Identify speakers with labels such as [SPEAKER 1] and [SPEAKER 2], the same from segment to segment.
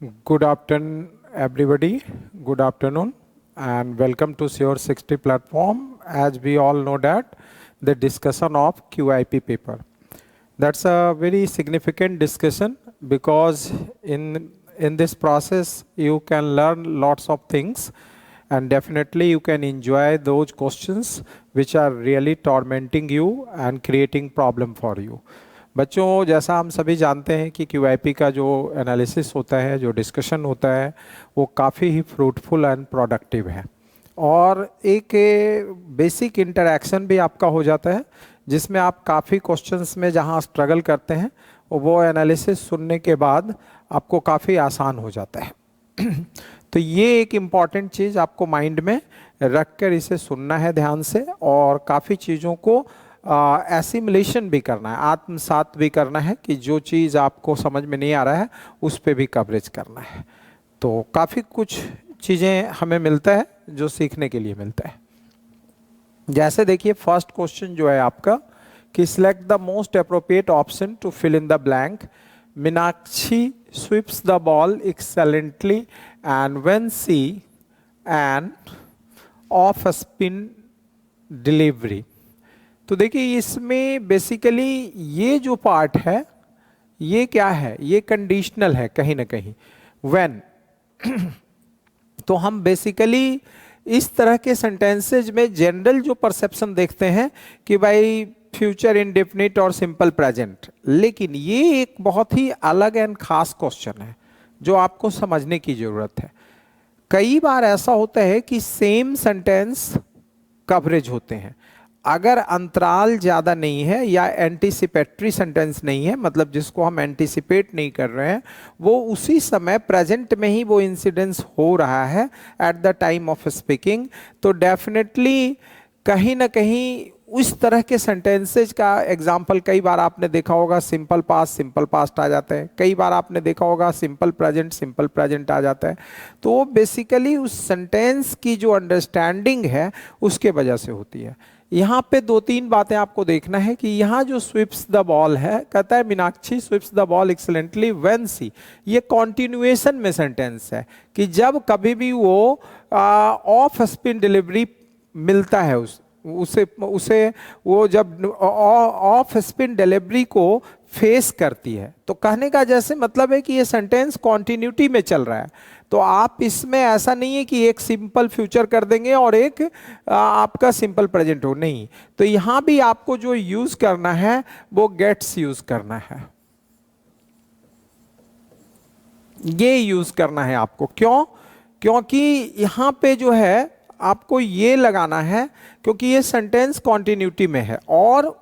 [SPEAKER 1] Good afternoon, everybody. Good afternoon, and welcome to Sure 60 platform. As we all know that the discussion of QIP paper. That's a very significant discussion because in this process you can learn lots of things, and definitely you can enjoy those questions which are really tormenting you and creating problem for you. बच्चों, जैसा हम सभी जानते हैं कि QIP का जो analysis होता है, जो डिस्कशन होता है, वो काफ़ी ही फ्रूटफुल एंड प्रोडक्टिव है और एक बेसिक इंटरेक्शन भी आपका हो जाता है जिसमें आप काफ़ी क्वेश्चंस में जहां स्ट्रगल करते हैं वो एनालिसिस सुनने के बाद आपको काफ़ी आसान हो जाता है। तो ये एक इम्पॉर्टेंट चीज़ आपको माइंड में रख कर इसे सुनना है ध्यान से और काफ़ी चीज़ों को एसिमुलेशन भी करना है, आत्मसात भी करना है कि जो चीज़ आपको समझ में नहीं आ रहा है उस पर भी कवरेज करना है। तो काफ़ी कुछ चीज़ें हमें मिलता है जो सीखने के लिए मिलता है। जैसे देखिए फर्स्ट क्वेश्चन जो है आपका कि select the most appropriate option to fill in the blank. Meenakshi sweeps the ball excellently and when she and off spin delivery. तो देखिए इसमें बेसिकली ये जो पार्ट है ये क्या है, ये कंडीशनल है कहीं ना कहीं व्हेन। तो हम बेसिकली इस तरह के सेंटेंसेज में जनरल जो परसेप्शन देखते हैं कि भाई फ्यूचर इंडेफिनिट और सिंपल प्रेजेंट, लेकिन ये एक बहुत ही अलग एंड खास क्वेश्चन है जो आपको समझने की जरूरत है। कई बार ऐसा होता है कि सेम सेंटेंस कवरेज होते हैं, अगर अंतराल ज़्यादा नहीं है या एंटीसिपेटरी सेंटेंस नहीं है, मतलब जिसको हम एंटीसिपेट नहीं कर रहे हैं, वो उसी समय प्रेजेंट में ही वो इंसिडेंस हो रहा है at the time of speaking, तो डेफिनेटली कहीं ना कहीं उस तरह के सेंटेंसेज का एग्जाम्पल कई बार आपने देखा होगा सिंपल पास्ट आ जाता है, कई बार आपने देखा होगा सिंपल प्रेजेंट आ जाता है। तो बेसिकली उस सेंटेंस की जो अंडरस्टैंडिंग है उसके वजह से होती है। यहाँ पे दो तीन बातें आपको देखना है कि यहाँ जो स्विप्स द बॉल है, कहता है मीनाक्षी स्विप्स द बॉल एक्सलेंटली व्हेन सी, ये कॉन्टिन्यूएशन में सेंटेंस है कि जब कभी भी वो ऑफ स्पिन डिलीवरी मिलता है उसे वो जब ऑफ स्पिन डिलीवरी को फेस करती है, तो कहने का जैसे मतलब है कि ये सेंटेंस कॉन्टिन्यूटी में चल रहा है। तो आप इसमें ऐसा नहीं है कि एक सिंपल फ्यूचर कर देंगे और एक आपका सिंपल प्रेजेंट हो, नहीं। तो यहां भी आपको जो यूज करना है वो गेट्स यूज करना है, ये यूज करना है आपको। क्यों? क्योंकि यहां पे जो है आपको ये लगाना है क्योंकि ये सेंटेंस कॉन्टिन्यूटी में है। और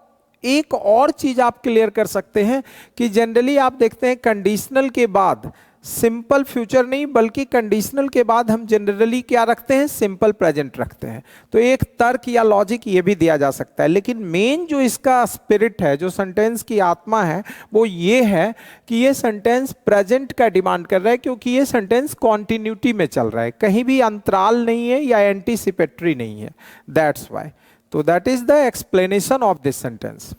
[SPEAKER 1] एक और चीज आप क्लियर कर सकते हैं कि जनरली आप देखते हैं कंडीशनल के बाद सिंपल फ्यूचर नहीं बल्कि कंडीशनल के बाद हम जनरली क्या रखते हैं, सिंपल प्रेजेंट रखते हैं। तो एक तर्क या लॉजिक ये भी दिया जा सकता है, लेकिन मेन जो इसका स्पिरिट है, जो सेंटेंस की आत्मा है, वो ये है कि ये सेंटेंस प्रेजेंट का डिमांड कर रहा है क्योंकि ये सेंटेंस कॉन्टिन्यूटी में चल रहा है, कहीं भी अंतराल नहीं है या एंटीसिपेटरी नहीं है, दैट्स वाई। तो that is the explanation of this sentence.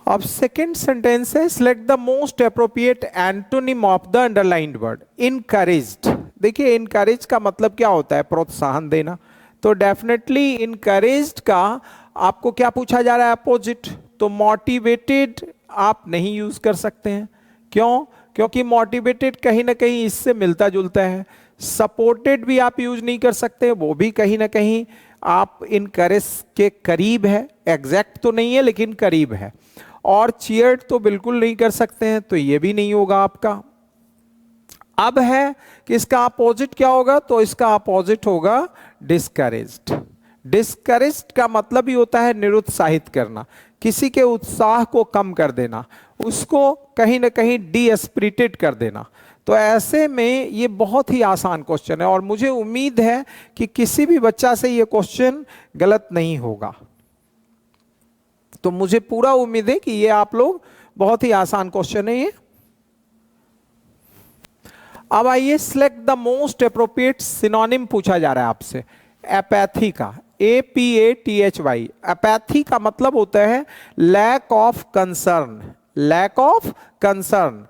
[SPEAKER 1] अब सेकेंड सेंटेंस है select the most appropriate antonym of the underlined word. Encouraged, देखिए इनकरेज का मतलब क्या होता है, प्रोत्साहन देना। तो डेफिनेटली इनकरेज्ड का आपको क्या पूछा जा रहा है, अपोजिट। तो मोटिवेटेड आप नहीं यूज कर सकते हैं। क्यों? क्योंकि मोटिवेटेड कहीं ना कहीं इससे मिलता जुलता है। सपोर्टेड भी आप यूज नहीं कर सकते, वो भी कहीं ना कहीं आप इनकरेज के करीब है, एग्जैक्ट तो नहीं है लेकिन करीब है। और चीयर्ड तो बिल्कुल नहीं कर सकते हैं, तो ये भी नहीं होगा आपका। अब है कि इसका अपोजिट क्या होगा, तो इसका अपोजिट होगा डिस्करेज्ड। डिस्करेज्ड का मतलब ही होता है निरुत्साहित करना, किसी के उत्साह को कम कर देना, उसको कहीं ना कहीं डीएस्पिरिटेड कर देना। तो ऐसे में ये बहुत ही आसान क्वेश्चन है और मुझे उम्मीद है कि किसी भी बच्चा से ये क्वेश्चन गलत नहीं होगा। तो मुझे पूरा उम्मीद है कि ये आप लोग बहुत ही आसान क्वेश्चन है ये। अब आइए select the most appropriate synonym पूछा जा रहा है आपसे एपैथी का, APATHY। एपैथी का मतलब होता है lack of concern lack of concern,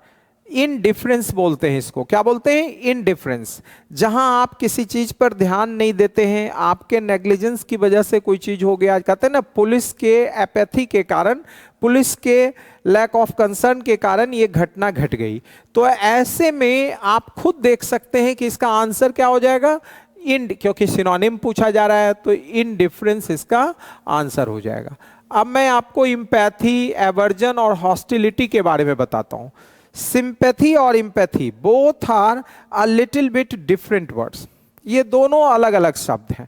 [SPEAKER 1] indifference बोलते हैं इसको। क्या बोलते हैं? इनडिफरेंस। जहां आप किसी चीज पर ध्यान नहीं देते हैं, आपके नेग्लिजेंस की वजह से कोई चीज हो गया, कहते हैं ना पुलिस के एपैथी के कारण, पुलिस के लैक ऑफ कंसर्न के कारण ये घटना घट गई। तो ऐसे में आप खुद देख सकते हैं कि इसका आंसर क्या हो जाएगा, क्योंकि सिनोनिम पूछा जा रहा है तो इनडिफरेंस इसका आंसर हो जाएगा। अब मैं आपको इम्पैथी, एवर्जन और हॉस्टिलिटी के बारे में बताता हूं। सिंपैथी और empathy both are a little bit different words, ये दोनों अलग अलग शब्द हैं।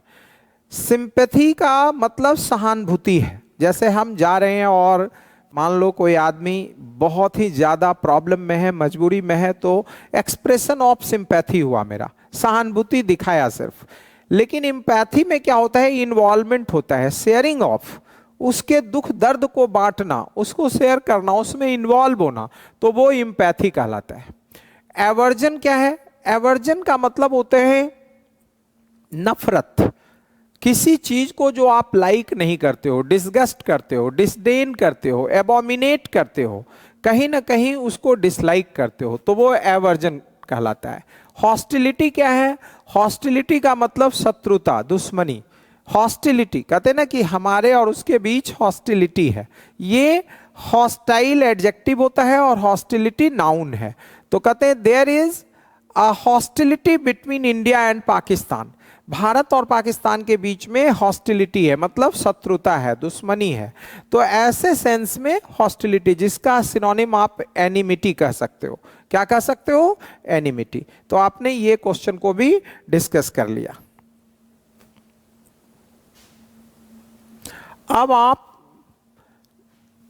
[SPEAKER 1] सिंपैथी का मतलब सहानुभूति है। जैसे हम जा रहे हैं और मान लो कोई आदमी बहुत ही ज्यादा प्रॉब्लम में है, मजबूरी में है, तो एक्सप्रेशन ऑफ सिंपैथी हुआ मेरा, सहानुभूति दिखाया सिर्फ। लेकिन इम्पैथी में क्या होता है, इन्वॉल्वमेंट होता है, शेयरिंग ऑफ, उसके दुख दर्द को बांटना, उसको शेयर करना, उसमें इन्वॉल्व होना, तो वो इम्पैथी कहलाता है। एवर्जन क्या है? एवर्जन का मतलब होते हैं नफरत, किसी चीज को जो आप लाइक नहीं करते हो, डिसगस्ट करते हो, डिसडेन करते हो, एबोमिनेट करते हो, कहीं ना कहीं उसको डिसलाइक करते हो, तो वो एवर्जन कहलाता है। हॉस्टिलिटी क्या है? हॉस्टिलिटी का मतलब शत्रुता, दुश्मनी। हॉस्टिलिटी कहते हैं ना कि हमारे और उसके बीच हॉस्टिलिटी है, ये हॉस्टाइल एडजेक्टिव होता है और हॉस्टिलिटी नाउन है। तो कहते हैं there is a hostility between India and Pakistan, Bharat और पाकिस्तान के बीच में हॉस्टिलिटी है, मतलब शत्रुता है, दुश्मनी है। तो ऐसे सेंस में हॉस्टिलिटी, जिसका सिनोनिम आप एनिमिटी कह सकते हो। क्या कह सकते हो? एनिमिटी। तो आपने ये क्वेश्चन को भी डिस्कस कर लिया। अब आप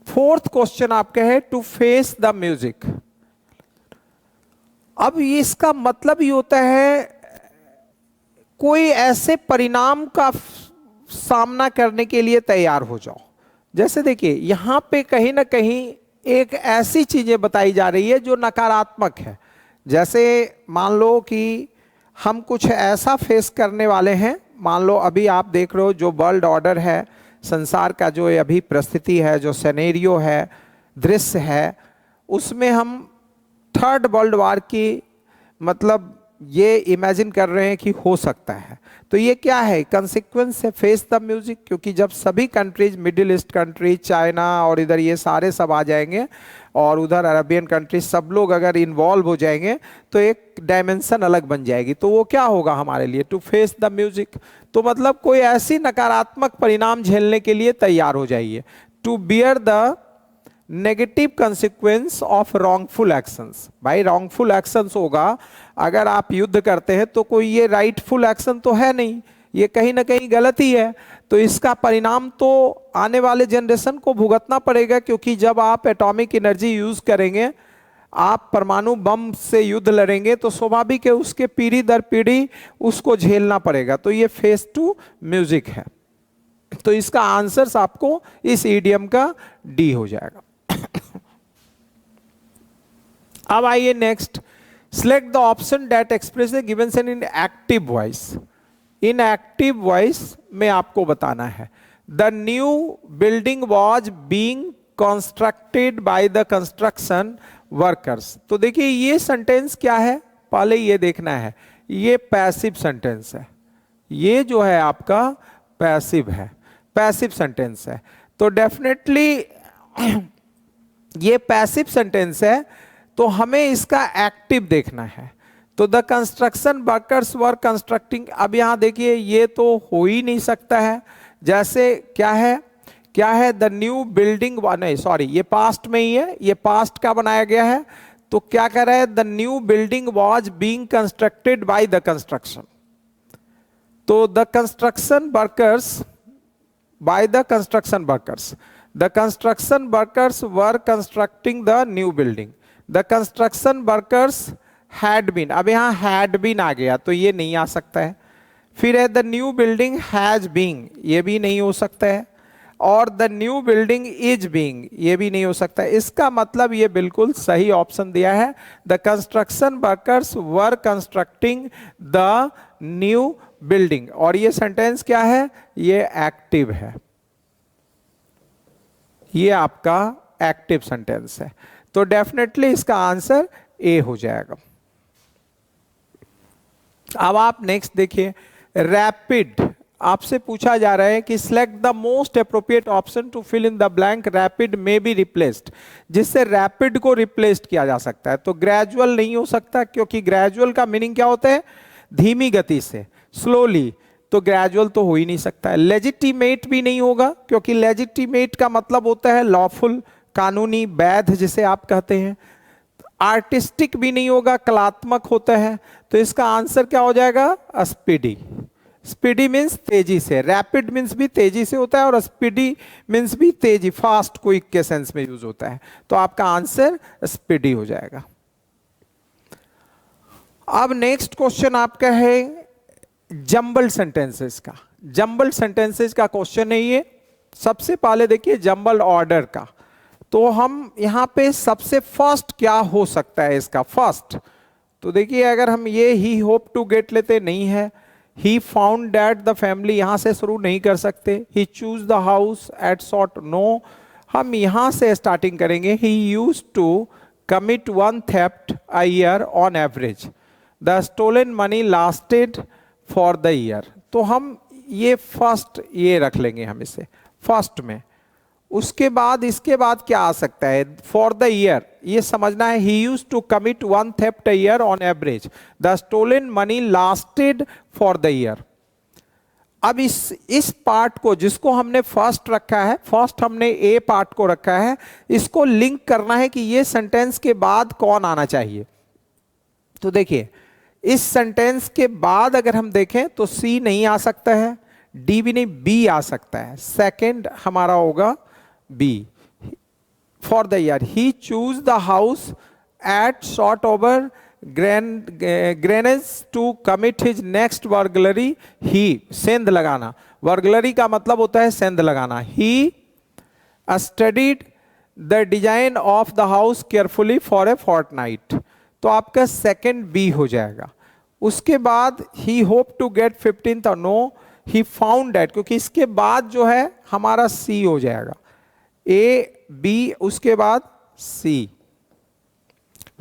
[SPEAKER 1] फोर्थ क्वेश्चन आपके है टू फेस द म्यूजिक। अब इसका मतलब ये होता है कोई ऐसे परिणाम का सामना करने के लिए तैयार हो जाओ। जैसे देखिए यहां पे कहीं ना कहीं एक ऐसी चीजें बताई जा रही है जो नकारात्मक है। जैसे मान लो कि हम कुछ ऐसा फेस करने वाले हैं, मान लो अभी आप देख रहे हो जो वर्ल्ड ऑर्डर है, संसार का जो अभी परिस्थिति है, जो सिनेरियो है, दृश्य है, उसमें हम थर्ड वर्ल्ड वार की मतलब ये इमेजिन कर रहे हैं कि हो सकता है। तो ये क्या है? कंसिक्वेंस है फेस द म्यूजिक। क्योंकि जब सभी countries, middle east countries, China और इधर ये सारे सब आ जाएंगे और उधर अरबियन कंट्रीज, सब लोग अगर इन्वॉल्व हो जाएंगे तो एक डायमेंशन अलग बन जाएगी। तो वो क्या होगा हमारे लिए? To face the music. तो मतलब कोई ऐसी नकारात्मक परिणाम झेलने के लिए तैयार हो जाइए। To bear the negative consequence of wrongful actions. भाई रॉन्गफुल एक्शंस होगा, अगर आप युद्ध करते हैं तो कोई ये राइटफुल एक्शन तो है नहीं, ये कहीं ना कहीं गलत ही है। तो इसका परिणाम तो आने वाले जनरेशन को भुगतना पड़ेगा, क्योंकि जब आप एटॉमिक एनर्जी यूज करेंगे, आप परमाणु बम से युद्ध लड़ेंगे, तो स्वाभाविक है उसके पीढ़ी दर पीढ़ी उसको झेलना पड़ेगा। तो ये फेस टू म्यूजिक है। तो इसका आंसर आपको इस ईडियम का डी हो जाएगा। अब आइए next, select the option that express the given sentence in active voice. In active voice में आपको बताना है the new building was being constructed by the construction workers. तो देखिए ये सेंटेंस क्या है, पहले ये देखना है, ये पैसिव सेंटेंस है, ये जो है आपका पैसिव है, पैसिव सेंटेंस है। तो डेफिनेटली ये पैसिव सेंटेंस है, तो हमें इसका एक्टिव देखना है। तो the construction workers were constructing, अब यहां देखिए ये तो हो ही नहीं सकता है। जैसे क्या है, क्या है? द न्यू बिल्डिंग, नहीं सॉरी, ये पास्ट में ही है, ये पास्ट का बनाया गया है। तो क्या कह रहा है? The new building was being constructed by the construction. तो the construction workers, by the construction workers, the construction workers were constructing the new building, the construction workers had been, अब यहां हैड बीन आ गया तो ये नहीं आ सकता है। फिर है the new building has being, ये भी नहीं हो सकता है। और the new building is being, ये भी नहीं हो सकता है। इसका मतलब ये बिल्कुल सही ऑप्शन दिया है, the construction workers were constructing the new building. और ये सेंटेंस क्या है? ये एक्टिव है, ये आपका एक्टिव सेंटेंस है, तो डेफिनेटली इसका आंसर ए हो जाएगा। अब आप नेक्स्ट देखिए, रैपिड आपसे पूछा जा रहा है कि select the most appropriate option to fill in the blank, rapid may be replaced, जिससे रैपिड को रिप्लेस्ड किया जा सकता है। तो ग्रेजुअल नहीं हो सकता, क्योंकि ग्रेजुअल का मीनिंग क्या होता है, धीमी गति से, स्लोली, तो ग्रेजुअल तो हो ही नहीं सकता है। लेजिटिमेट भी नहीं होगा, क्योंकि लेजिटिमेट का मतलब होता है लॉफुल, कानूनी, वैध जिसे आप कहते हैं। आर्टिस्टिक भी नहीं होगा, कलात्मक होता है। तो इसका आंसर क्या हो जाएगा, स्पीडी। स्पीडी मीन्स तेजी से, रैपिड मीन्स भी तेजी से होता है, और स्पीडी मीन्स भी तेजी, फास्ट, क्विक के सेंस में यूज होता है। तो आपका आंसर स्पीडी हो जाएगा। अब नेक्स्ट क्वेश्चन आपका है जंबल्ड सेंटेंसेस का। जंबल्ड सेंटेंसेस का क्वेश्चन है ये। सबसे पहले देखिए जंबल्ड ऑर्डर का, तो हम यहां पे सबसे फर्स्ट क्या हो सकता है इसका, फर्स्ट। तो देखिए अगर हम ये ही होप टू गेट लेते, नहीं है। He found that the family, यहां से शुरू नहीं कर सकते। He choose the house at short, no. हम यहां से स्टार्टिंग करेंगे। He used to commit one theft a year on average, the stolen money lasted for the year. तो हम ये फर्स्ट ये रख लेंगे हम इसे फर्स्ट में। उसके बाद इसके बाद क्या आ सकता है, फॉर द ईयर, ये समझना है। He used to commit one theft a year on average, the stolen money lasted for the year. अब इस पार्ट को जिसको हमने फर्स्ट रखा है, फर्स्ट हमने ए पार्ट को रखा है, इसको लिंक करना है कि ये सेंटेंस के बाद कौन आना चाहिए। तो देखिए इस सेंटेंस के बाद अगर हम देखें तो सी नहीं आ सकता है, डी भी नहीं, बी आ सकता है। सेकंड हमारा होगा B, for the year. He choose the house at short over ग्रेनेज to commit his next burglary. He, सेंध लगाना, वर्गलरी का मतलब होता है सेंध लगाना। He studied the design of the house carefully for a fortnight. तो आपका सेकंड बी हो जाएगा। उसके बाद ही होप टू गेट 15th, और नो। ही फाउंड दैट, क्योंकि इसके बाद जो है हमारा सी हो जाएगा, ए बी उसके बाद C.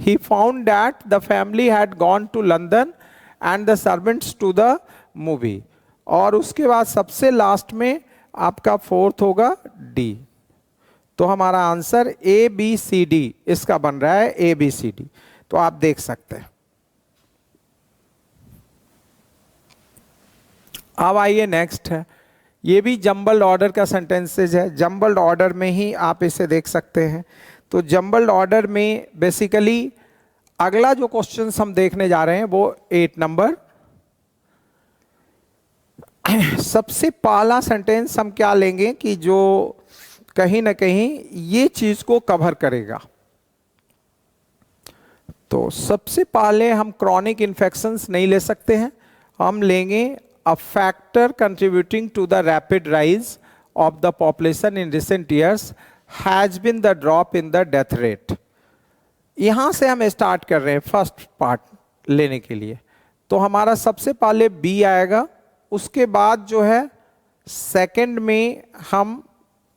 [SPEAKER 1] He found that the family had gone to London and the servants to the movie. और उसके बाद सबसे लास्ट में आपका फोर्थ होगा डी। तो हमारा answer A B C D इसका बन रहा है, ए बी सी डी। तो आप देख सकते हैं। अब आइए नेक्स्ट है, ये भी जंबल्ड ऑर्डर का सेंटेंसेज है। जंबल्ड ऑर्डर में ही आप इसे देख सकते हैं। तो जंबल्ड ऑर्डर में बेसिकली अगला जो क्वेश्चन हम देखने जा रहे हैं वो 8 नंबर। सबसे पहला सेंटेंस हम क्या लेंगे कि जो कहीं ना कहीं ये चीज को कवर करेगा। तो सबसे पहले हम क्रॉनिक इन्फेक्शंस नहीं ले सकते हैं, हम लेंगे a factor contributing to the rapid rise of the population in recent years has been the drop in the death rate. यहां से हम स्टार्ट कर रहे हैं फर्स्ट पार्ट लेने के लिए। तो हमारा सबसे पहले बी आएगा, उसके बाद जो है सेकंड में हम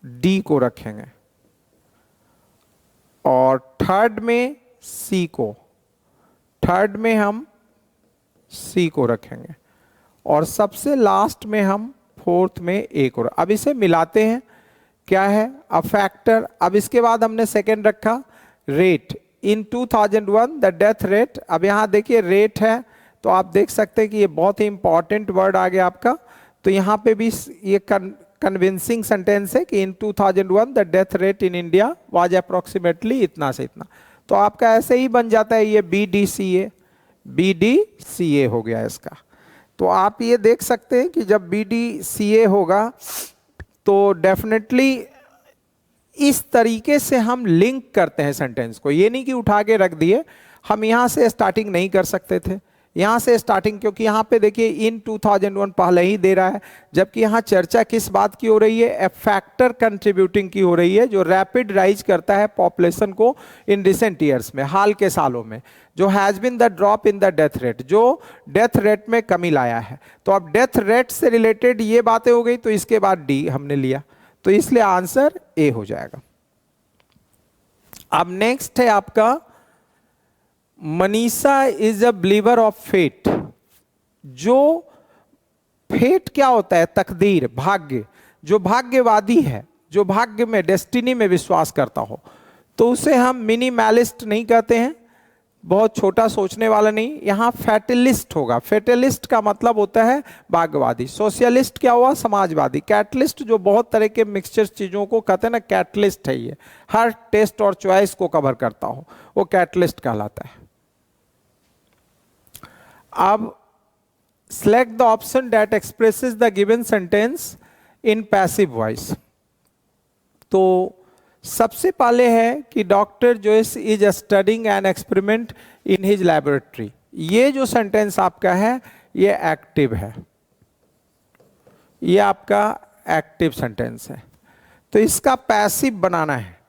[SPEAKER 1] डी को रखेंगे, और थर्ड में सी को, थर्ड में हम सी को रखेंगे, और सबसे लास्ट में हम फोर्थ में ए को। अब इसे मिलाते हैं, क्या है अ फैक्टर। अब इसके बाद हमने सेकंड रखा rate. In 2001 the death rate, अब यहां देखिए रेट है, तो आप देख सकते हैं कि ये बहुत ही इंपॉर्टेंट वर्ड आ गया आपका। तो यहां पे भी ये कन्विंसिंग सेंटेंस है कि इन 2001 the death rate in India was approximately इतना से इतना। तो आपका ऐसे ही बन जाता है ये बी डी सी ए, बी डी सी ए हो गया इसका। तो आप ये देख सकते हैं कि जब बी डी सी ए होगा तो डेफिनेटली इस तरीके से हम लिंक करते हैं सेंटेंस को। ये नहीं कि उठा के रख दिए, हम यहां से स्टार्टिंग नहीं कर सकते थे, यहां से स्टार्टिंग, क्योंकि यहां पे देखिए इन 2001 पहले ही दे रहा है, जबकि यहां चर्चा किस बात की हो रही है, ए फैक्टर कंट्रीब्यूटिंग की हो रही है जो रैपिड राइज करता है पॉपुलेशन को इन रिसेंट ईयर्स में, हाल के सालों में, जो has been the drop in the death rate, जो डेथ रेट में कमी लाया है। तो अब डेथ रेट से रिलेटेड ये बातें हो गई, तो इसके बाद डी हमने लिया, तो इसलिए आंसर ए हो जाएगा। अब नेक्स्ट है आपका Manisha is a believer of fate. जो फेट क्या होता है? तकदीर, भाग्य। जो भाग्यवादी है, जो भाग्य में, डेस्टिनी में विश्वास करता हो, तो उसे हम मिनिमलिस्ट नहीं कहते हैं, बहुत छोटा सोचने वाला नहीं, यहां फैटलिस्ट होगा। फैटलिस्ट का मतलब होता है भाग्यवादी। सोशलिस्ट क्या हुआ? समाजवादी। कैटलिस्ट जो बहुत तरह के मिक्सचर चीजों को कहते हैं ना, कैटलिस्ट है ये, हर टेस्ट और चॉइस को कवर करता हो, वो कैटलिस्ट कहलाता है। अब select the option that expresses the given sentence in passive voice। तो सबसे पहले है कि doctor Joy's is studying an experiment in his laboratory. ये जो सेंटेंस आपका है ये एक्टिव है, ये आपका एक्टिव सेंटेंस है। तो इसका पैसिव बनाना है,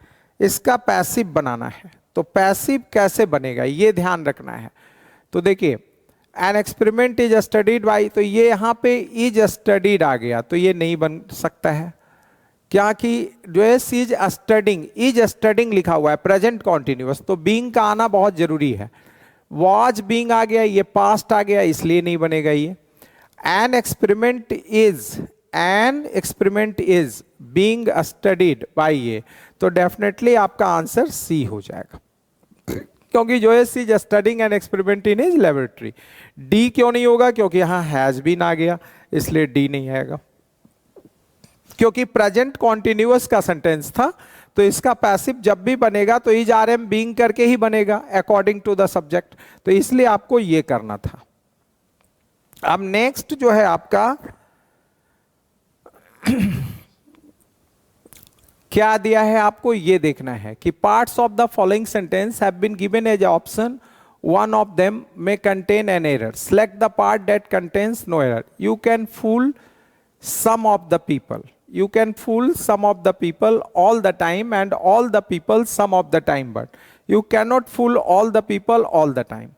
[SPEAKER 1] इसका पैसिव बनाना है। तो पैसिव कैसे बनेगा ये ध्यान रखना है। तो देखिए, an experiment is studied by, तो ये यहां पे इज स्टडीड आ गया, तो ये नहीं बन सकता है। क्या कि जो है इज स्टडिंग लिखा हुआ है प्रेजेंट कॉन्टिन्यूअस, तो बीइंग का आना बहुत जरूरी है। वॉज बीइंग आ गया, ये पास्ट आ गया, इसलिए नहीं बनेगा ये। An experiment is being studied by ये, तो डेफिनेटली आपका आंसर सी हो जाएगा, क्योंकि जो है is studying an experiment in his laboratory. D क्यों नहीं होगा? क्योंकि यहां हैज बीन आ गया, इसलिए डी नहीं आएगा, क्योंकि प्रेजेंट कॉन्टिन्यूअस का सेंटेंस था। तो इसका पैसिव जब भी बनेगा तो इज आर एम बीइंग करके ही बनेगा अकॉर्डिंग टू द सब्जेक्ट, तो इसलिए आपको ये करना था। अब नेक्स्ट जो है आपका क्या दिया है आपको, ये देखना है कि parts of the following sentence have been given as option, one of them may contain an error, select the part that contains no error। you can fool some of the people, you can fool some of the people all the time and all the people some of the time, but you cannot fool all the people all the time।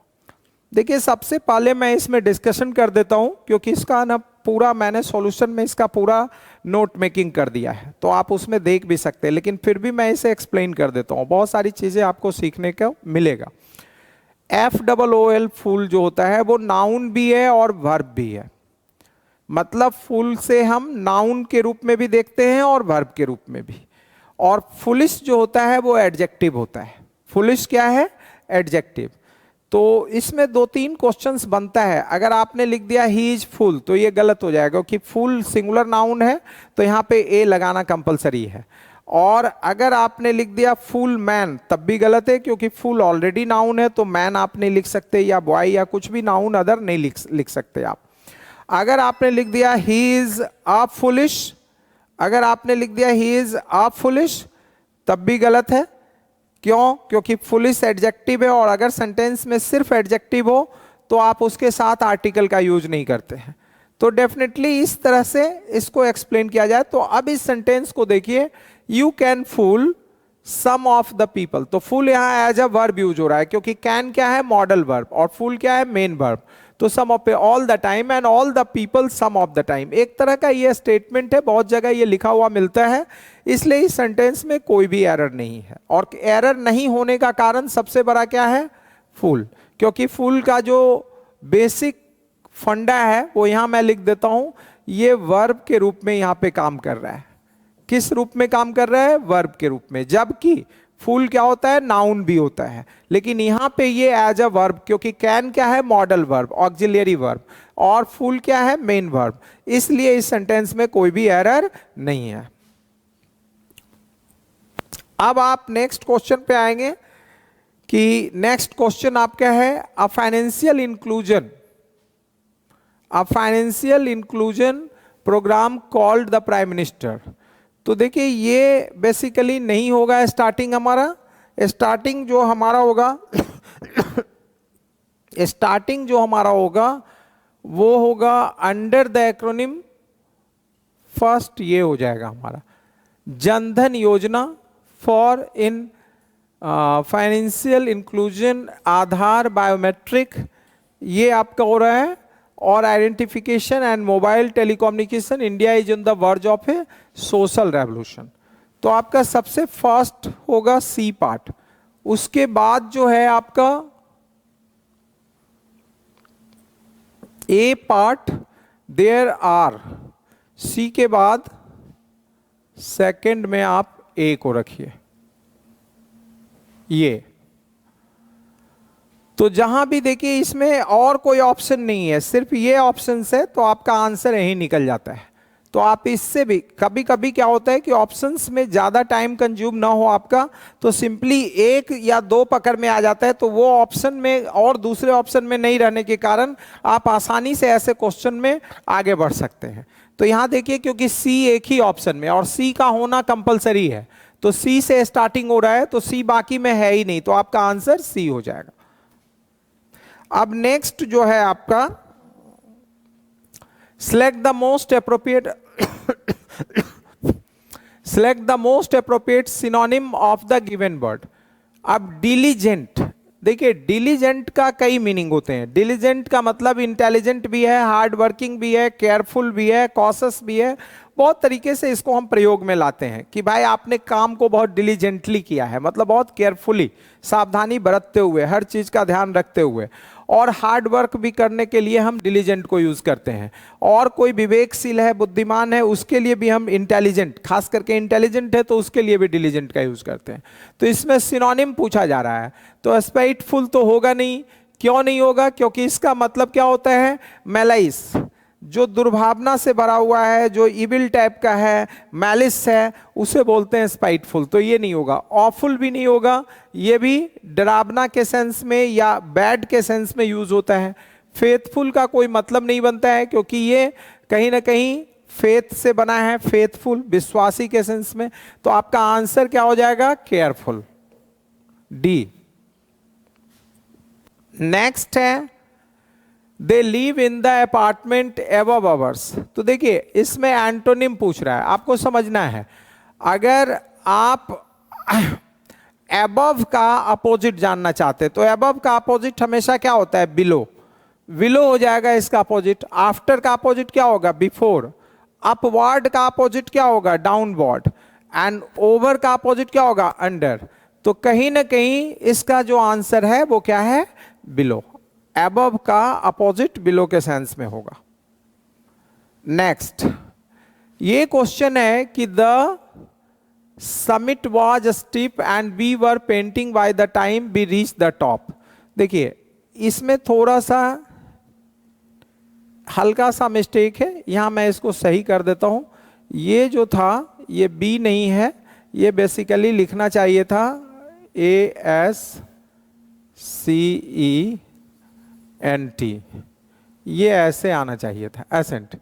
[SPEAKER 1] देखिए, सबसे पहले मैं इसमें discussion कर देता हूं, क्योंकि इसका ना पूरा मैंने सॉल्यूशन में इसका पूरा नोट मेकिंग कर दिया है, तो आप उसमें देख भी सकते हैं, लेकिन फिर भी मैं इसे एक्सप्लेन कर देता हूं, बहुत सारी चीजें आपको सीखने को मिलेगा। FOOL फूल जो होता है वो नाउन भी है और वर्ब भी है। मतलब फूल से हम नाउन के रूप में भी देखते हैं और वर्ब के रूप में भी। और फुलिश जो होता है वो एडजेक्टिव होता है। फुलिश क्या है? एडजेक्टिव। तो इसमें 2-3 क्वेश्चंस बनता है। अगर आपने लिख दिया ही इज फुल तो ये गलत हो जाएगा, क्योंकि फुल सिंगुलर नाउन है, तो यहाँ पे ए लगाना कंपलसरी है। और अगर आपने लिख दिया फुल मैन तब भी गलत है, क्योंकि फुल ऑलरेडी नाउन है, तो मैन आप नहीं लिख सकते, या बॉय या कुछ भी नाउन अदर नहीं लिख सकते आप। अगर आपने लिख दिया ही इज अ फुलिश, अगर आपने लिख दिया ही इज अ फुलिश तब भी गलत है। क्यों? क्योंकि फुलिश एडजेक्टिव है, और अगर सेंटेंस में सिर्फ एडजेक्टिव हो तो आप उसके साथ आर्टिकल का यूज नहीं करते हैं। तो डेफिनेटली इस तरह से इसको एक्सप्लेन किया जाए। तो अब इस सेंटेंस को देखिए, you can fool some of the people, तो फूल यहां एज अ वर्ब यूज हो रहा है, क्योंकि कैन क्या है? मॉडल वर्ब, और फूल क्या है? Main verb. तो some of all the time and all the people some of the time, एक तरह का ये स्टेटमेंट है, बहुत जगह ये लिखा हुआ मिलता है, इसलिए इस सेंटेंस में कोई भी एरर नहीं है। और एरर नहीं होने का कारण सबसे बड़ा क्या है? फूल, क्योंकि फूल का जो बेसिक फंडा है वो यहां मैं लिख देता हूं, ये वर्ब के रूप में यहां पे काम कर रहा है। किस रूप में काम कर रहा है? वर्ब के रूप में। जबकि फूल क्या होता है? नाउन भी होता है, लेकिन यहां पे ये एज अ वर्ब, क्योंकि कैन क्या है? मॉडल वर्ब, ऑक्सिलरी वर्ब, और फूल क्या है? मेन वर्ब, इसलिए इस सेंटेंस में कोई भी एरर नहीं है। अब आप नेक्स्ट क्वेश्चन पे आएंगे कि नेक्स्ट क्वेश्चन आपका है a financial inclusion, a financial inclusion program called the prime minister. तो देखिए, ये बेसिकली नहीं होगा स्टार्टिंग हमारा, स्टार्टिंग जो हमारा होगा स्टार्टिंग जो हमारा होगा वो होगा अंडर द एक्रोनिम, फर्स्ट ये हो जाएगा हमारा जनधन योजना for in financial inclusion, Aadhaar biometric, ये आपका हो रहा है। और identification and mobile telecommunication, India is on the verge of A social revolution. तो आपका सबसे फर्स्ट होगा सी पार्ट, उसके बाद जो है आपका ए पार्ट देयर आर, सी के बाद सेकंड में आप ए को रखिए, ये। तो जहां भी देखिए इसमें और कोई ऑप्शन नहीं है, सिर्फ ये ऑप्शन है, तो आपका आंसर यही निकल जाता है। तो आप इससे भी कभी कभी क्या होता है कि ऑप्शंस में ज्यादा टाइम कंज्यूम ना हो आपका, तो सिंपली एक या दो पकड़ में आ जाता है, तो वो ऑप्शन में और दूसरे ऑप्शन में नहीं रहने के कारण आप आसानी से ऐसे क्वेश्चन में आगे बढ़ सकते हैं। तो यहां देखिए क्योंकि सी एक ही ऑप्शन में और सी का होना कंपलसरी है, तो सी से स्टार्टिंग हो रहा है, तो सी बाकी में है ही नहीं, तो आपका आंसर सी हो जाएगा। अब नेक्स्ट जो है आपका select the most appropriate select the most appropriate synonym of the given word। अब diligent, देखिए diligent का कई मीनिंग होते हैं। diligent का मतलब इंटेलिजेंट भी है, हार्ड वर्किंग भी है, केयरफुल भी है, कॉशस भी है। बहुत तरीके से इसको हम प्रयोग में लाते हैं कि भाई आपने काम को बहुत डिलीजेंटली किया है, मतलब बहुत केयरफुली, सावधानी बरतते हुए, हर चीज का ध्यान रखते हुए। और हार्ड वर्क भी करने के लिए हम डिलीजेंट को यूज करते हैं। और कोई विवेकशील है, बुद्धिमान है, उसके लिए भी हम इंटेलिजेंट, खास करके इंटेलिजेंट है तो उसके लिए भी डिलीजेंट का यूज करते हैं। तो इसमें सिनोनिम पूछा जा रहा है, तो स्पाइटफुल तो होगा नहीं। क्यों नहीं होगा? क्योंकि इसका मतलब क्या होता है? मैलाइस, जो दुर्भावना से भरा हुआ है, जो इविल टाइप का है, मैलिस है, उसे बोलते हैं स्पाइटफुल। तो ये नहीं होगा। ऑफुल भी नहीं होगा, ये भी डरावना के सेंस में या बैड के सेंस में यूज होता है। फेथफुल का कोई मतलब नहीं बनता है, क्योंकि ये कहीं ना कहीं फेथ से बना है, फेथफुल, विश्वासी के सेंस में। तो आपका आंसर क्या हो जाएगा? Careful, D. नेक्स्ट है they live in the apartment above ours. तो देखिए इसमें एंटोनिम पूछ रहा है, आपको समझना है। अगर आप एबव का अपोजिट जानना चाहते हैं तो एबव का अपोजिट हमेशा क्या होता है? बिलो। विलो हो जाएगा इसका अपोजिट। आफ्टर का अपोजिट क्या होगा? बिफोर। अपवर्ड का अपोजिट क्या होगा? डाउनवर्ड। एंड ओवर का अपोजिट क्या होगा? अंडर। तो कहीं ना कहीं इसका जो आंसर है वो क्या है? बिलो। एबव का अपोजिट बिलो के सेंस में होगा। नेक्स्ट, ये क्वेश्चन है कि the summit was steep and we were panting by the time we reach the top. देखिए इसमें थोड़ा सा हल्का सा मिस्टेक है, यहां मैं इसको सही कर देता हूं। ये जो था ये बी नहीं है, ये बेसिकली लिखना चाहिए था ASCENT, ये ऐसे आना चाहिए था, एसेंट।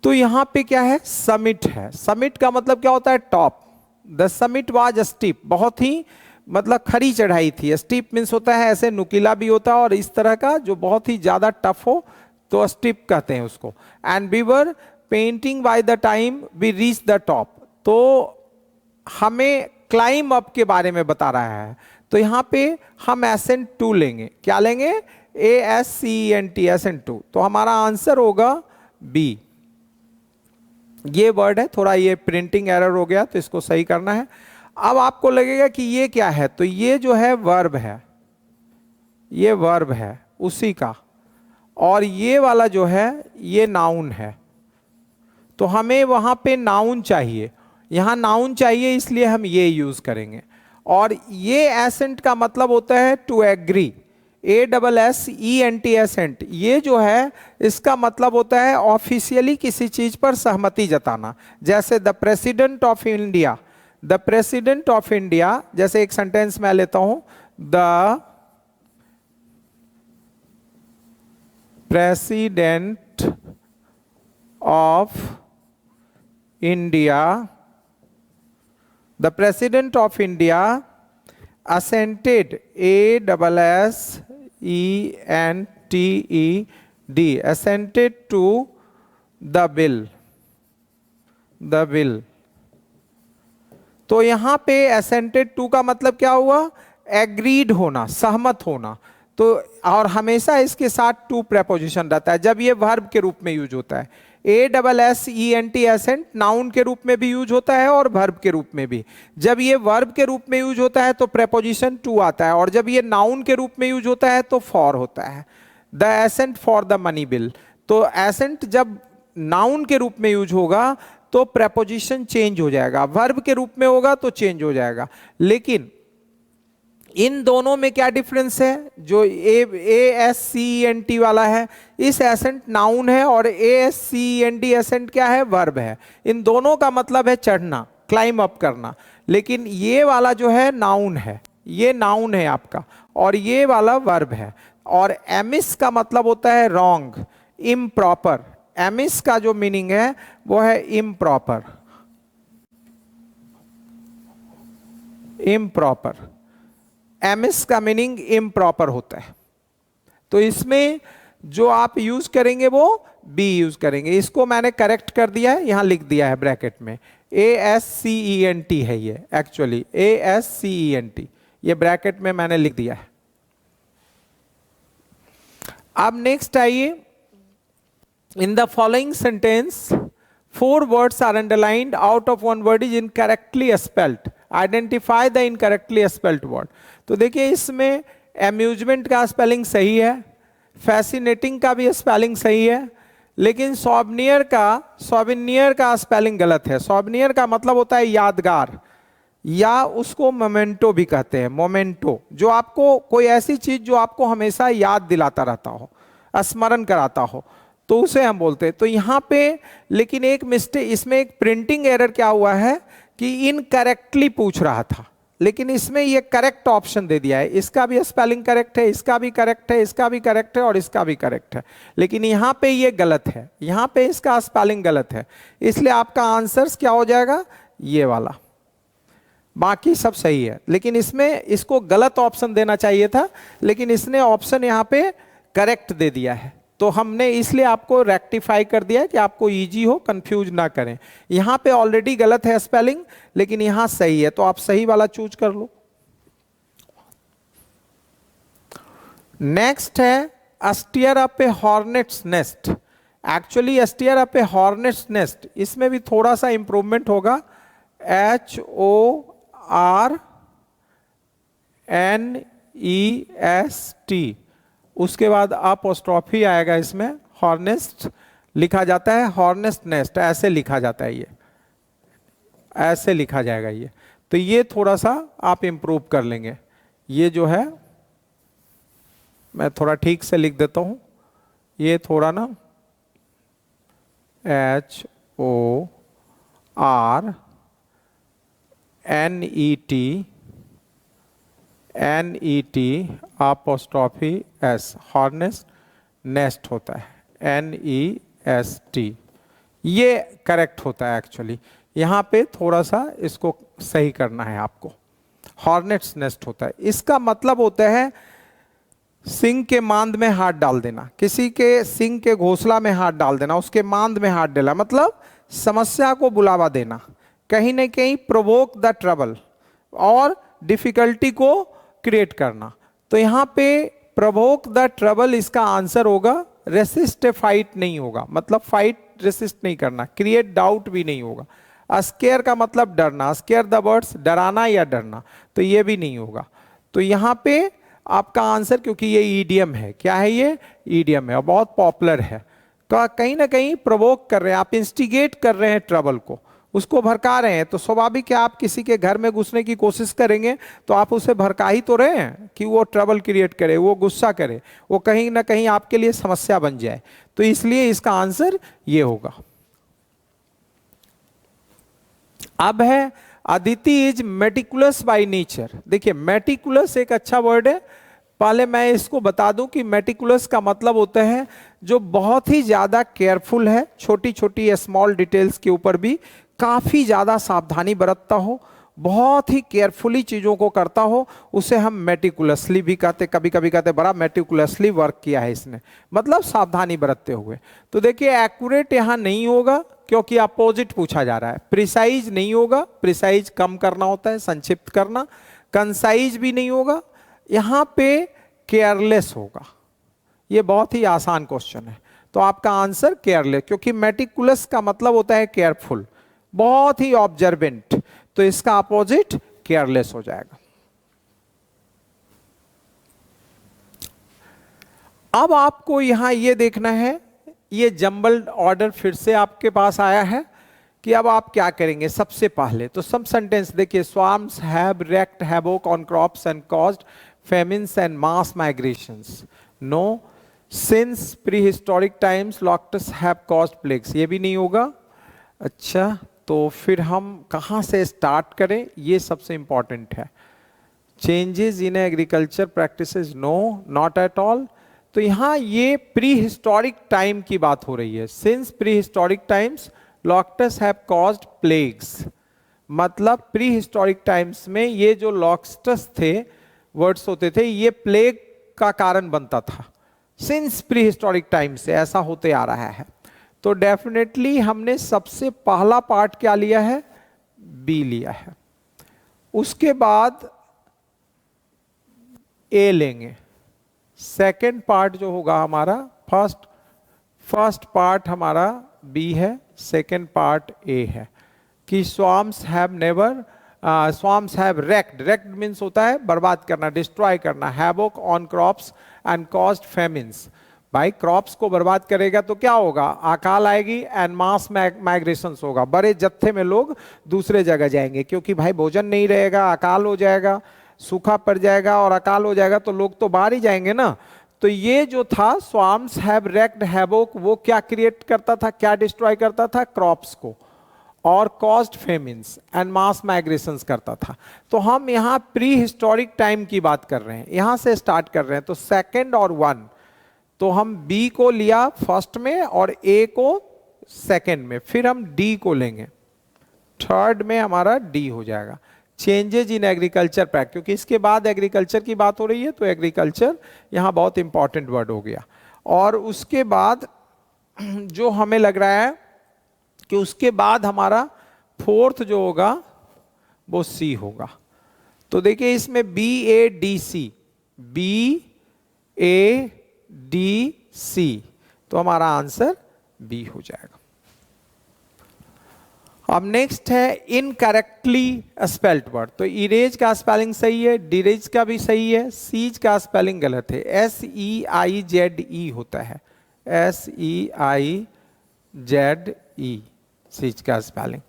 [SPEAKER 1] तो यहां पे क्या है? समिट है। समिट का मतलब क्या होता है? Top. The summit was steep, बहुत ही मतलब खड़ी चढ़ाई थी। स्टीप मीन्स होता है ऐसे नुकीला भी होता है, और इस तरह का जो बहुत ही ज्यादा टफ हो तो स्टीप कहते हैं उसको। And we were panting by the time we reach the top, तो हमें क्लाइम अप के बारे में बता रहा है। तो यहां पे हम एसेंट टू लेंगे। क्या लेंगे? ASCENT, ascent two. तो हमारा आंसर होगा बी। ये वर्ड है, थोड़ा ये प्रिंटिंग एरर हो गया तो इसको सही करना है। अब आपको लगेगा कि ये क्या है, तो ये जो है वर्ब है, ये वर्ब है उसी का, और ये वाला जो है ये नाउन है। तो हमें वहां पे नाउन चाहिए, यहां नाउन चाहिए, इसलिए हम ये यूज करेंगे। और ये एसेंट का मतलब होता है टू एग्री, ASSENT, एसेंट। ये जो है इसका मतलब होता है ऑफिशियली किसी चीज पर सहमति जताना। जैसे the president of India, the president of India, जैसे एक सेंटेंस मैं लेता हूं, the president of India, the president of India assented, ASSENTED, assented to the bill, the bill। तो यहां पे assented to का मतलब क्या हुआ? एग्रीड होना, सहमत होना। तो और हमेशा इसके साथ टू प्रेपोजिशन रहता है जब ये वर्ब के रूप में यूज होता है। ASSENT एसेंट नाउन के रूप में भी यूज होता है और वर्ब के रूप में भी। जब ये वर्ब के रूप में यूज होता है तो प्रेपोजिशन टू आता है, और जब ये नाउन के रूप में यूज होता है तो फॉर होता है। The ascent for the money bill, तो एसेंट जब नाउन के रूप में यूज होगा तो प्रेपोजिशन चेंज हो जाएगा, वर्ब के रूप में होगा तो चेंज हो जाएगा। लेकिन इन दोनों में क्या डिफरेंस है? जो ASCENT वाला है, इस एसेंट नाउन है, और ASCENT एसेंट क्या है? वर्ब है। इन दोनों का मतलब है चढ़ना, क्लाइम अप करना। लेकिन ये वाला जो है नाउन है, ये नाउन है आपका, और ये वाला वर्ब है। और एमिस का मतलब होता है रॉन्ग, इम्प्रॉपर। एमिस का जो मीनिंग है वो है इम्प्रॉपर, इम्प्रॉपर। एमिस का मीनिंग इम्प्रॉपर होता है। तो इसमें जो आप यूज करेंगे वो बी यूज करेंगे। इसको मैंने करेक्ट कर दिया है, यहां लिख दिया है ब्रैकेट में, ASCENT है ये, एक्चुअली ASCENT, ये ब्रैकेट में मैंने लिख दिया है। अब नेक्स्ट आइए, in the following sentence 4 words are underlined, out of 1 word is incorrectly spelled. Identify the incorrectly spelled word. तो देखिए इसमें amusement का स्पेलिंग सही है, fascinating का भी स्पेलिंग सही है, लेकिन souvenir का स्पेलिंग गलत है। souvenir का मतलब होता है यादगार, या उसको मोमेंटो भी कहते हैं, मोमेंटो, जो आपको कोई ऐसी चीज जो आपको हमेशा याद दिलाता रहता हो, स्मरण कराता हो, तो उसे हम बोलते हैं। तो यहाँ पे लेकिन एक मिस्टेक, इसमें एक प्रिंटिंग एरर क्या हुआ है कि इनकरेक्टली पूछ रहा था, लेकिन इसमें ये करेक्ट ऑप्शन दे दिया है। इसका भी स्पेलिंग करेक्ट है, इसका भी करेक्ट है, इसका भी करेक्ट है, और इसका भी करेक्ट है, लेकिन यहाँ पे ये गलत है, यहाँ पे इसका स्पेलिंग गलत है। इसलिए आपका आंसर्स क्या हो जाएगा? ये वाला। बाकी सब सही है, लेकिन इसमें इसको गलत ऑप्शन देना चाहिए था, लेकिन इसने ऑप्शन यहाँ पे करेक्ट दे दिया है। तो हमने इसलिए आपको रेक्टिफाई कर दिया है कि आपको इजी हो, कंफ्यूज ना करें। यहां पे ऑलरेडी गलत है स्पेलिंग, लेकिन यहां सही है, तो आप सही वाला चूज कर लो। नेक्स्ट है अस्टियर अप ए हॉर्नेट्स नेस्ट। एक्चुअली अस्टियर अप ए हॉर्नेट्स नेस्ट, इसमें भी थोड़ा सा इंप्रूवमेंट होगा। HORNEST, उसके बाद अपोस्ट्रोफी आएगा इसमें, हॉर्नेस्ट लिखा जाता है, हॉर्नेस्ट नेस्ट ऐसे लिखा जाता है, ये ऐसे लिखा जाएगा ये। तो ये थोड़ा सा आप इंप्रूव कर लेंगे। ये जो है मैं थोड़ा ठीक से लिख देता हूं, ये थोड़ा ना HORNET अपोस्ट्रोफी S, हॉर्नेस्ट नेस्ट होता है, NEST, ये करेक्ट होता है एक्चुअली। यहाँ पे थोड़ा सा इसको सही करना है आपको। हॉर्नेट्स नेस्ट होता है, इसका मतलब होता है सिंह के मांद में हाथ डाल देना, किसी के सिंह के घोंसला में हाथ डाल देना, उसके मांद में हाथ डाला, मतलब समस्या को बुलावा देना, कहीं ना कहीं प्रोवोक द ट्रबल और डिफिकल्टी को क्रिएट करना। तो यहाँ पे प्रोवोक द ट्रबल इसका आंसर होगा, रेसिस्ट फाइट नहीं होगा, मतलब फाइट रेसिस्ट नहीं करना, क्रिएट डाउट भी नहीं होगा। स्केयर का मतलब डरना, स्केयर द बर्ड्स डराना या डरना, तो ये भी नहीं होगा। तो यहाँ पे आपका आंसर, क्योंकि ये ईडियम है, क्या है ये? ईडियम है और बहुत पॉपुलर है, तो कहीं ना कहीं प्रोवोक कर रहे हैं आप, इंस्टिगेट कर रहे हैं ट्रबल को, उसको भड़का रहे हैं। तो स्वाभाविक है आप किसी के घर में घुसने की कोशिश करेंगे तो आप उसे भड़का ही तो रहे हैं कि वो ट्रबल क्रिएट करे, वो गुस्सा करे, वो कहीं ना कहीं आपके लिए समस्या बन जाए। तो इसलिए इसका आंसर ये होगा। अब है Aditi is meticulous by nature. देखिए मेटिकुलस एक अच्छा वर्ड है, पहले मैं इसको बता दूं कि मेटिकुलस का मतलब होता है जो बहुत ही ज्यादा केयरफुल है, छोटी छोटी स्मॉल डिटेल्स के ऊपर भी काफी ज्यादा सावधानी बरतता हो, बहुत ही केयरफुली चीजों को करता हो, उसे हम मेटिकुलसली भी कहते, कभी कभी कहते बड़ा मेटिकुलसली वर्क किया है इसने, मतलब सावधानी बरतते हुए। तो देखिए एक्यूरेट यहां नहीं होगा क्योंकि अपोजिट पूछा जा रहा है। प्रिसाइज नहीं होगा, प्रिसाइज कम करना होता है, संक्षिप्त करना। कंसाइज भी नहीं होगा, यहां पे केयरलेस होगा। ये बहुत ही आसान क्वेश्चन है। तो आपका आंसर केयरलेस, क्योंकि मेटिकुलस का मतलब होता है केयरफुल, बहुत ही ऑब्जर्वेंट, तो इसका अपोजिट केयरलेस हो जाएगा। अब आपको यहां ये देखना है, ये जंबल्ड ऑर्डर फिर से आपके पास आया है कि अब आप क्या करेंगे। सबसे पहले तो सब सेंटेंस देखिए, swarms have wreaked havoc on crops and caused famines and mass migrations. No, since prehistoric times locusts have caused plagues. ये भी नहीं होगा। अच्छा, तो फिर हम कहाँ से स्टार्ट करें, ये सबसे इंपॉर्टेंट है। Changes in agriculture practices, no not at all. तो यहाँ ये प्री हिस्टोरिक टाइम की बात हो रही है। Since prehistoric times locusts have caused plagues, मतलब प्री हिस्टोरिक टाइम्स में ये जो लॉक्टस थे, वर्ड्स होते थे, ये प्लेग का कारण बनता था। सिंस प्री हिस्टोरिक टाइम से ऐसा होते आ रहा है। तो डेफिनेटली हमने सबसे पहला पार्ट क्या लिया है, बी लिया है। उसके बाद ए लेंगे। सेकेंड पार्ट जो होगा हमारा, फर्स्ट पार्ट हमारा बी है, सेकेंड पार्ट ए है कि swarms have never, swarms have raked means होता है बर्बाद करना, डिस्ट्रॉय करना, havoc on crops and caused famines. भाई क्रॉप्स को बर्बाद करेगा तो क्या होगा, अकाल आएगी एंड मास माइग्रेशंस होगा, बड़े जत्थे में लोग दूसरे जगह जाएंगे, क्योंकि भाई भोजन नहीं रहेगा, अकाल हो जाएगा, सूखा पड़ जाएगा और अकाल हो जाएगा तो लोग तो बाहर ही जाएंगे ना। तो ये जो था स्वार्म्स हैव रेक्ड हैवोक, वो क्या क्रिएट करता था, क्या डिस्ट्रॉय करता था, क्रॉप्स को, और caused famines and mass migrations करता था। तो हम यहाँ प्री हिस्टोरिक टाइम की बात कर रहे हैं, यहाँ से स्टार्ट कर रहे हैं। तो सेकंड और वन, तो हम बी को लिया फर्स्ट में और ए को सेकंड में, फिर हम डी को लेंगे, थर्ड में हमारा डी हो जाएगा। चेंजेज इन एग्रीकल्चर प्रैक्टिस, क्योंकि इसके बाद एग्रीकल्चर की बात हो रही है, तो एग्रीकल्चर यहाँ बहुत इंपॉर्टेंट वर्ड हो गया। और उसके बाद जो हमें लग रहा है कि उसके बाद हमारा फोर्थ जो होगा वो सी होगा। तो देखिए इसमें B A D C, B A D C, तो हमारा आंसर बी हो जाएगा। अब नेक्स्ट है इनकरेक्टली स्पेल्ड वर्ड। तो इरेज का स्पेलिंग सही है, डिरेज का भी सही है, सीज का स्पेलिंग गलत है, SEIZE होता है, SEIZE सीज का स्पेलिंग।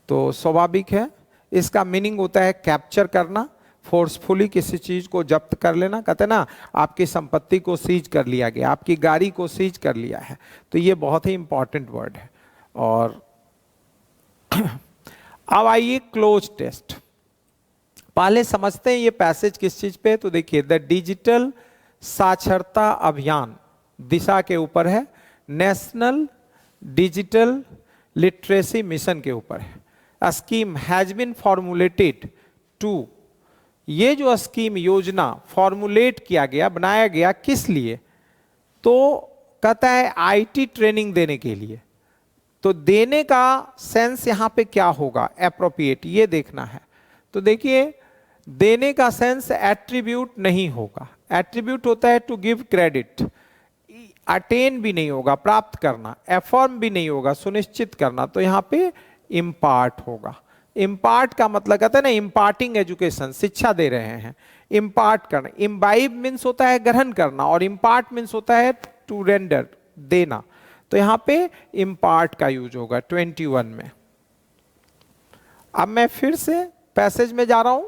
[SPEAKER 1] तो स्वाभाविक है, इसका मीनिंग होता है कैप्चर करना, फोर्सफुली किसी चीज को जब्त कर लेना। कहते ना आपकी संपत्ति को सीज कर लिया गया, आपकी गाड़ी को सीज कर लिया है, तो ये बहुत ही इंपॉर्टेंट वर्ड है। और अब आइए क्लोज टेस्ट। पहले समझते हैं ये पैसेज किस चीज पे। तो देखिए द डिजिटल साक्षरता अभियान दिशा के ऊपर है, नेशनल डिजिटल लिटरेसी मिशन के ऊपर है। Scheme has been formulated to, ये जो स्कीम योजना फॉर्मुलेट किया गया, बनाया गया किस लिए, तो कहता है आईटी ट्रेनिंग देने के लिए। तो देने का सेंस यहां पे क्या होगा, एप्रोप्रिएट, ये देखना है। तो देखिए देने का सेंस एट्रीब्यूट नहीं होगा, एट्रीब्यूट होता है टू गिव क्रेडिट, अटेन भी नहीं होगा, प्राप्त करना, एफर्म भी नहीं होगा, सुनिश्चित करना, तो यहां पे इम्पार्ट होगा। इम्पार्ट का मतलब कहते हैं ना इम्पार्टिंग एजुकेशन, शिक्षा दे रहे हैं, इम्पार्ट करना। इम्बाइब मीन्स होता है ग्रहण करना, और इम्पार्ट मीन्स होता है टू रेंडर, देना। तो यहां पे इम्पार्ट का यूज होगा 21 में। अब मैं फिर से पैसेज में जा रहा हूं।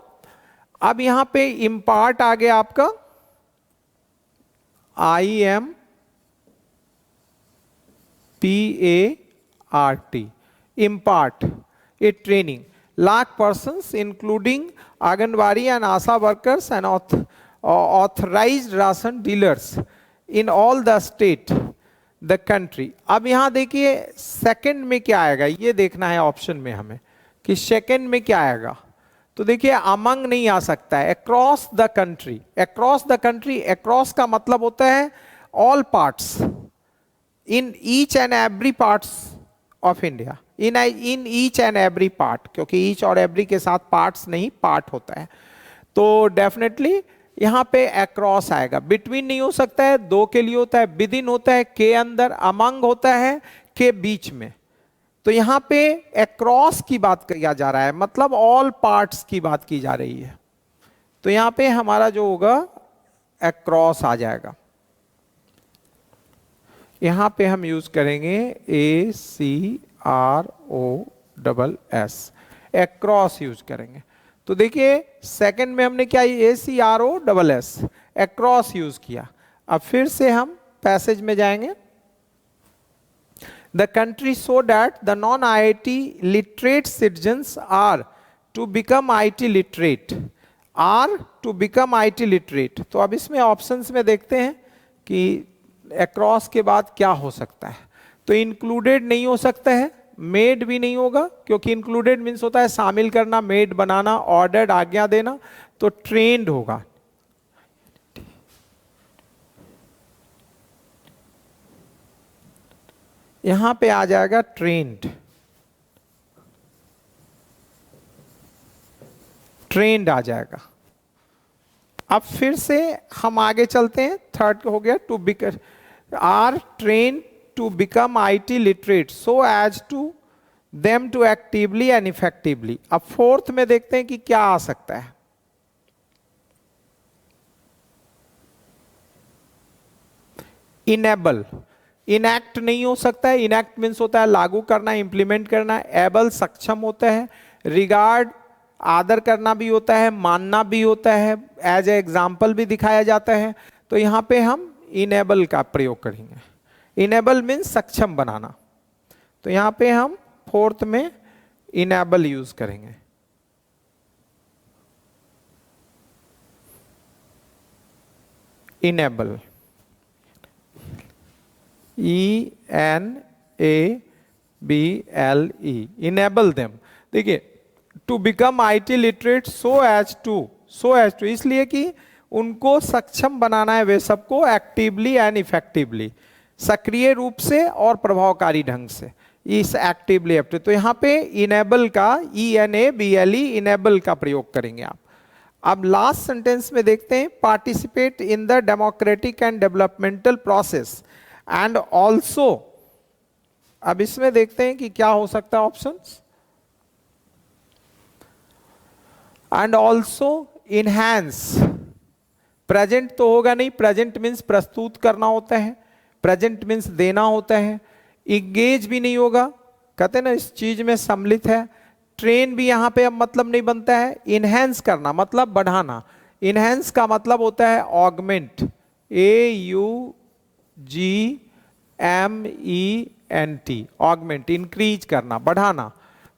[SPEAKER 1] अब यहां पे इम्पार्ट आ गया आपका IMPART, impart, A training, lakh persons including anganwadi and Asha workers and authorised ration dealers in all the state the country. अब यहां देखिए सेकंड में क्या आएगा, ये देखना है ऑप्शन में हमें कि सेकंड में क्या आएगा। तो देखिए अमंग नहीं आ सकता है, across the country. Across the country, across का मतलब होता है all parts, in each and every parts of India, in each and every part, क्योंकि ईच और एवरी के साथ पार्ट्स नहीं, पार्ट होता है। तो डेफिनेटली यहाँ पे अक्रॉस आएगा, बिटवीन नहीं हो सकता है, दो के लिए होता है, विद इन होता है, के अंदर, अमंग होता है, के बीच में। तो यहाँ पे अक्रॉस की बात किया जा रहा है, मतलब ऑल पार्ट्स की बात की जा रही है। तो यहाँ पे हमारा जो होगा अक्रॉस आ जाएगा। यहाँ पे हम यूज करेंगे ACROSS, अक्रॉस यूज करेंगे। तो देखिए सेकंड में हमने क्या ACROSS अक्रॉस यूज किया। अब फिर से हम पैसेज में जाएंगे। The country so that the non-IIT literate citizens are to become IT literate, are to become IT literate। तो अब इसमें ऑप्शंस में देखते हैं कि अक्रॉस के बाद क्या हो सकता है। तो इंक्लूडेड नहीं हो सकता है, मेड भी नहीं होगा, क्योंकि इंक्लूडेड मीन्स होता है शामिल करना, मेड बनाना, ऑर्डर्ड आज्ञा देना। तो ट्रेंड होगा। यहां पे आ जाएगा ट्रेंड, ट्रेंड आ जाएगा। अब फिर से हम आगे चलते हैं, थर्ड हो गया to become, are train to become IT literate so as to them to actively and effectively. अब फोर्थ में देखते हैं कि क्या आ सकता है। इनेबल, इनएक्ट नहीं हो सकता है, इनएक्ट मीन्स होता है लागू करना, इंप्लीमेंट करना। एबल सक्षम होता है। रिगार्ड आदर करना भी होता है, मानना भी होता है, एज ए एग्जाम्पल भी दिखाया जाता है। तो यहां पे हम इनेबल का प्रयोग करेंगे। इनेबल मीन्स सक्षम बनाना। तो यहां पे हम फोर्थ में इनेबल यूज करेंगे। Enable, ENABLE, enable them. देखिए to become IT literate so as to, इसलिए कि उनको सक्षम बनाना है वे सबको एक्टिवली एंड इफेक्टिवली, सक्रिय रूप से और प्रभावकारी ढंग से। इस एक्टिवली एक्टिव, तो यहां पे इनेबल का ENABLE इनेबल का प्रयोग करेंगे आप। अब लास्ट सेंटेंस में देखते हैं, participate in the democratic and developmental process and also. अब इसमें देखते हैं कि क्या हो सकता है options. And also enhance, present तो होगा नहीं, प्रेजेंट मीन्स प्रस्तुत करना होता है, प्रेजेंट मीन्स देना होता है। इंगेज भी नहीं होगा, कहते हैं ना इस चीज में सम्मिलित है। ट्रेन भी यहां पे अब मतलब नहीं बनता है। इनहैंस करना मतलब बढ़ाना, इनहैंस का मतलब होता है ऑगमेंट, AUGMENT, ऑगमेंट, इंक्रीज करना, बढ़ाना।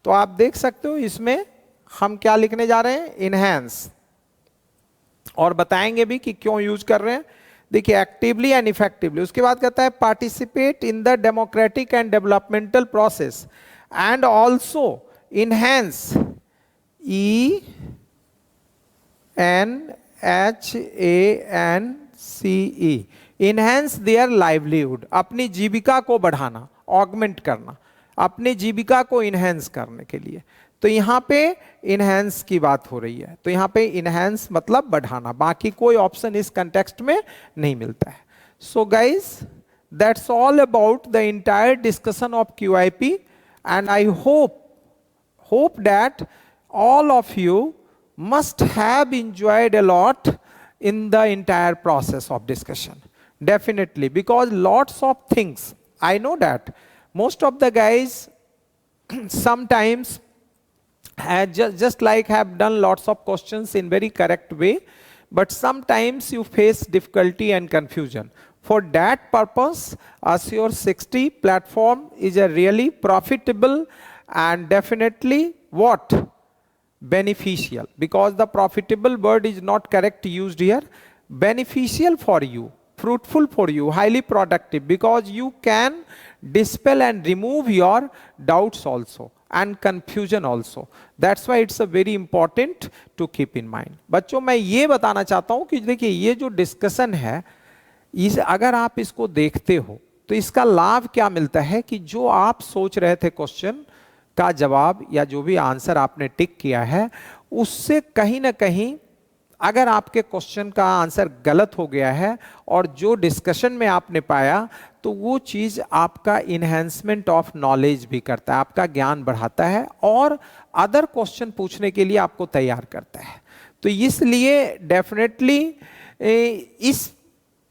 [SPEAKER 1] तो आप देख सकते हो इसमें हम क्या लिखने जा रहे हैं, इनहैंस, और बताएंगे भी कि क्यों यूज कर रहे हैं। देखिए एक्टिवली एंड इफेक्टिवली, उसके बाद कहता है participate in the democratic and developmental process and also enhance, ENHANCE, enhance their livelihood, अपनी जीविका को बढ़ाना, ऑगमेंट करना, अपनी जीविका को इनहैंस करने के लिए। तो यहां पे इनहैंस की बात हो रही है। तो यहां पे इनहैंस मतलब बढ़ाना, बाकी कोई ऑप्शन इस कंटेक्स्ट में नहीं मिलता है। So guys that's all about the entire discussion of QIP and I hope that all of you must have enjoyed a lot in the entire process of discussion. Definitely, because lots of things, I know that most of the guys sometimes just like have done lots of questions in very correct way, but sometimes you face difficulty and confusion. For that purpose, Assure 60 platform is a really profitable and definitely what? Beneficial, because the profitable word is not correct used here. Beneficial for you, fruitful for you, highly productive, because you can dispel and remove your doubts also and confusion also. That's why it's a very important to keep in mind. बच्चों मैं ये बताना चाहता हूं कि देखिए ये जो डिस्कशन है, इस अगर आप इसको देखते हो तो इसका लाभ क्या मिलता है कि जो आप सोच रहे थे क्वेश्चन का जवाब या जो भी आंसर आपने टिक किया है, उससे कहीं ना कहीं अगर आपके क्वेश्चन का आंसर गलत हो गया है और जो डिस्कशन में आपने पाया, तो वो चीज़ आपका इन्हेंसमेंट ऑफ नॉलेज भी करता है, आपका ज्ञान बढ़ाता है और अदर क्वेश्चन पूछने के लिए आपको तैयार करता है। तो इसलिए डेफिनेटली इस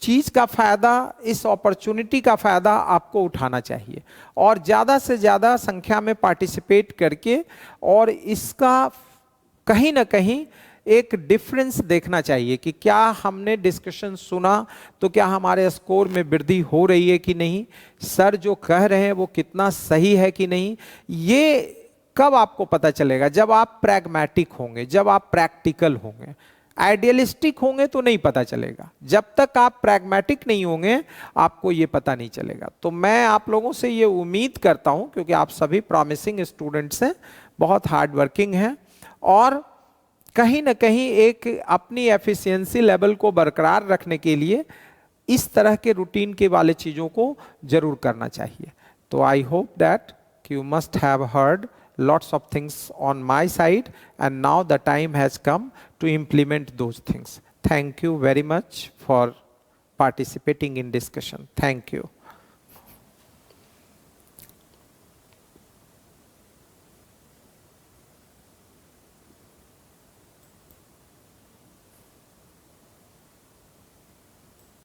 [SPEAKER 1] चीज़ का फ़ायदा, इस अपॉर्चुनिटी का फ़ायदा आपको उठाना चाहिए और ज़्यादा से ज़्यादा संख्या में पार्टिसिपेट करके और इसका कहीं ना कहीं एक डिफरेंस देखना चाहिए कि क्या हमने डिस्कशन सुना तो क्या हमारे स्कोर में वृद्धि हो रही है कि नहीं, सर जो कह रहे हैं वो कितना सही है कि नहीं। ये कब आपको पता चलेगा? जब आप प्रैग्मेटिक होंगे, जब आप प्रैक्टिकल होंगे। आइडियलिस्टिक होंगे तो नहीं पता चलेगा, जब तक आप प्रैग्मेटिक नहीं होंगे आपको ये पता नहीं चलेगा। तो मैं आप लोगों से ये उम्मीद करता हूं, क्योंकि आप सभी प्रॉमिसिंग स्टूडेंट्स हैं, बहुत हार्ड वर्किंग हैं और कहीं ना कहीं एक अपनी एफिशिएंसी लेवल को बरकरार रखने के लिए इस तरह के रूटीन के वाले चीज़ों को जरूर करना चाहिए। तो I hope that you must have heard lots of things on my side, and now the time has come to implement those things. Thank you very much for participating in discussion. Thank you.